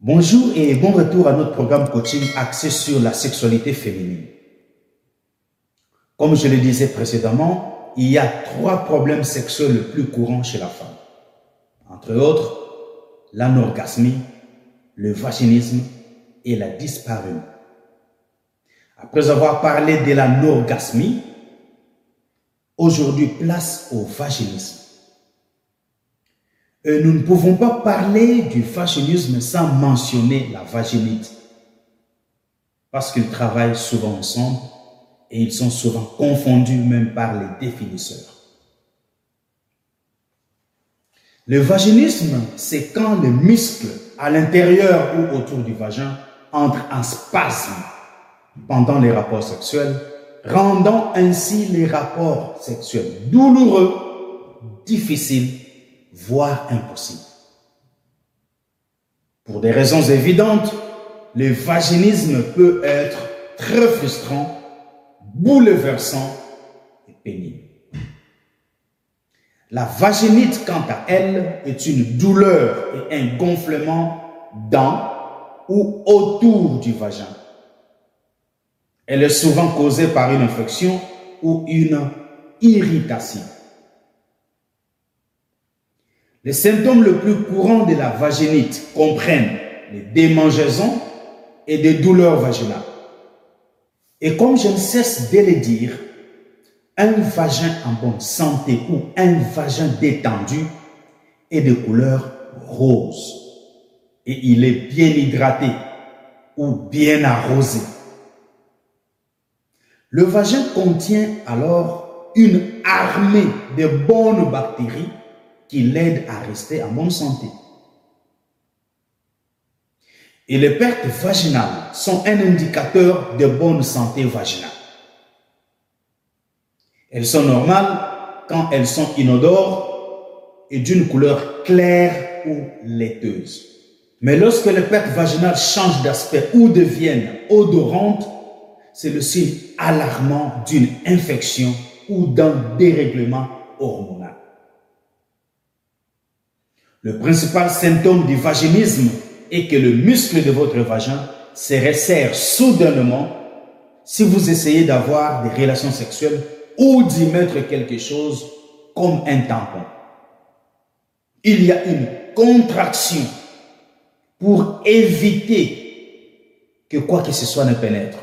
Bonjour et bon retour à notre programme coaching axé sur la sexualité féminine. Comme je le disais précédemment, il y a 3 problèmes sexuels les plus courants chez la femme. Entre autres, l'anorgasmie, le vaginisme et la dyspareunie. Après avoir parlé de l'anorgasmie, aujourd'hui place au vaginisme. Nous ne pouvons pas parler du vaginisme sans mentionner la vaginite, parce qu'ils travaillent souvent ensemble et ils sont souvent confondus même par les définisseurs. Le vaginisme, c'est quand le muscle à l'intérieur ou autour du vagin entre en spasme pendant les rapports sexuels, rendant ainsi les rapports sexuels douloureux, difficiles, voire impossible. Pour des raisons évidentes, le vaginisme peut être très frustrant, bouleversant et pénible. La vaginite, quant à elle, est une douleur et un gonflement dans ou autour du vagin. Elle est souvent causée par une infection ou une irritation. Les symptômes les plus courants de la vaginite comprennent les démangeaisons et des douleurs vaginales. Et comme je ne cesse de le dire, un vagin en bonne santé ou un vagin détendu est de couleur rose et il est bien hydraté ou bien arrosé. Le vagin contient alors une armée de bonnes bactéries qui l'aident à rester en bonne santé. Et les pertes vaginales sont un indicateur de bonne santé vaginale. Elles sont normales quand elles sont inodores et d'une couleur claire ou laiteuse. Mais lorsque les pertes vaginales changent d'aspect ou deviennent odorantes, c'est le signe alarmant d'une infection ou d'un dérèglement hormonal. Le principal symptôme du vaginisme est que le muscle de votre vagin se resserre soudainement si vous essayez d'avoir des relations sexuelles ou d'y mettre quelque chose comme un tampon. Il y a une contraction pour éviter que quoi que ce soit ne pénètre.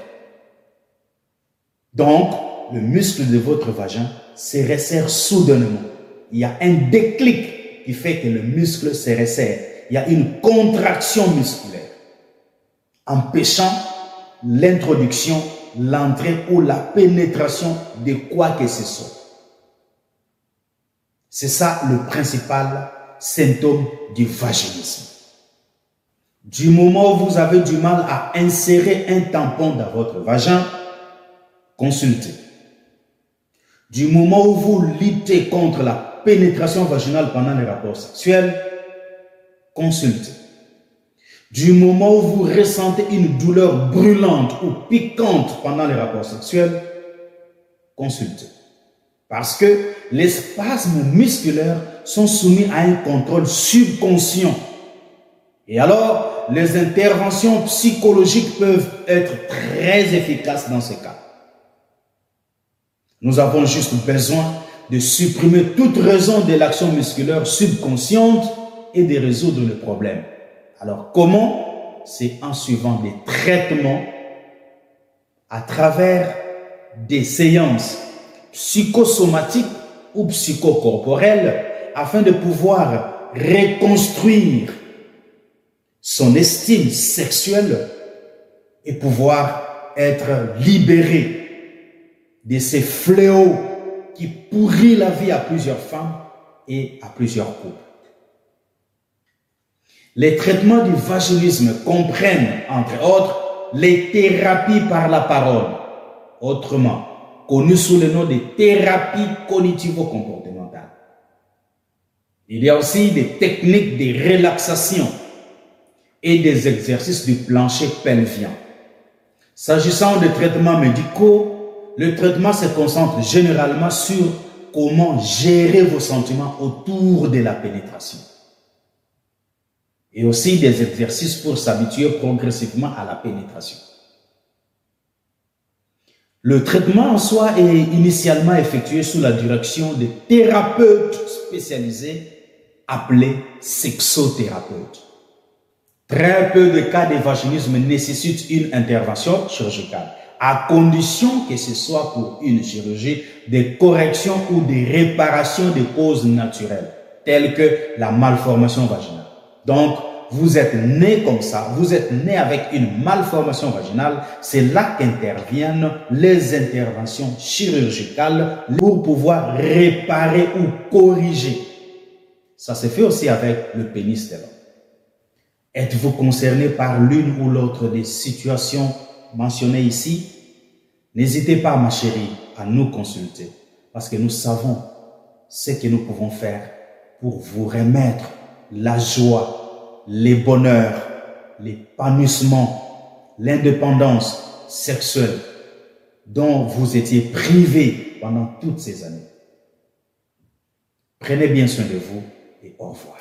Donc, le muscle de votre vagin se resserre soudainement. Il y a un déclic qui fait que le muscle se resserre. Il y a une contraction musculaire, empêchant l'introduction, l'entrée ou la pénétration de quoi que ce soit. C'est ça le principal symptôme du vaginisme. Du moment où vous avez du mal à insérer un tampon dans votre vagin, consultez. Du moment où vous luttez contre la pénétration vaginale pendant les rapports sexuels, consultez. Du moment où vous ressentez une douleur brûlante ou piquante pendant les rapports sexuels, consultez. Parce que les spasmes musculaires sont soumis à un contrôle subconscient. Et alors, les interventions psychologiques peuvent être très efficaces dans ce cas. Nous avons juste besoin de supprimer toute raison de l'action musculaire subconsciente et de résoudre le problème. Alors comment? C'est en suivant des traitements à travers des séances psychosomatiques ou psychocorporelles afin de pouvoir reconstruire son estime sexuelle et pouvoir être libéré de ces fléaux qui pourrit la vie à plusieurs femmes et à plusieurs couples. Les traitements du vaginisme comprennent, entre autres, les thérapies par la parole, autrement connues sous le nom de thérapies cognitivo-comportementales. Il y a aussi des techniques de relaxation et des exercices du plancher pelvien. S'agissant des traitements médicaux, le traitement se concentre généralement sur comment gérer vos sentiments autour de la pénétration. et aussi des exercices pour s'habituer progressivement à la pénétration. Le traitement en soi est initialement effectué sous la direction de thérapeutes spécialisés appelés sexothérapeutes. Très peu de cas de vaginisme nécessitent une intervention chirurgicale, à condition que ce soit pour une chirurgie de correction ou de réparation des causes naturelles, telles que la malformation vaginale. Donc, vous êtes né comme ça, vous êtes né avec une malformation vaginale, c'est là qu'interviennent les interventions chirurgicales pour pouvoir réparer ou corriger. Ça se fait aussi avec le pénis de l'homme. Êtes-vous concerné par l'une ou l'autre des situations mentionnées ici? N'hésitez pas, ma chérie, à nous consulter parce que nous savons ce que nous pouvons faire pour vous remettre la joie, les bonheurs, l'épanouissement, l'indépendance sexuelle dont vous étiez privés pendant toutes ces années. Prenez bien soin de vous et au revoir.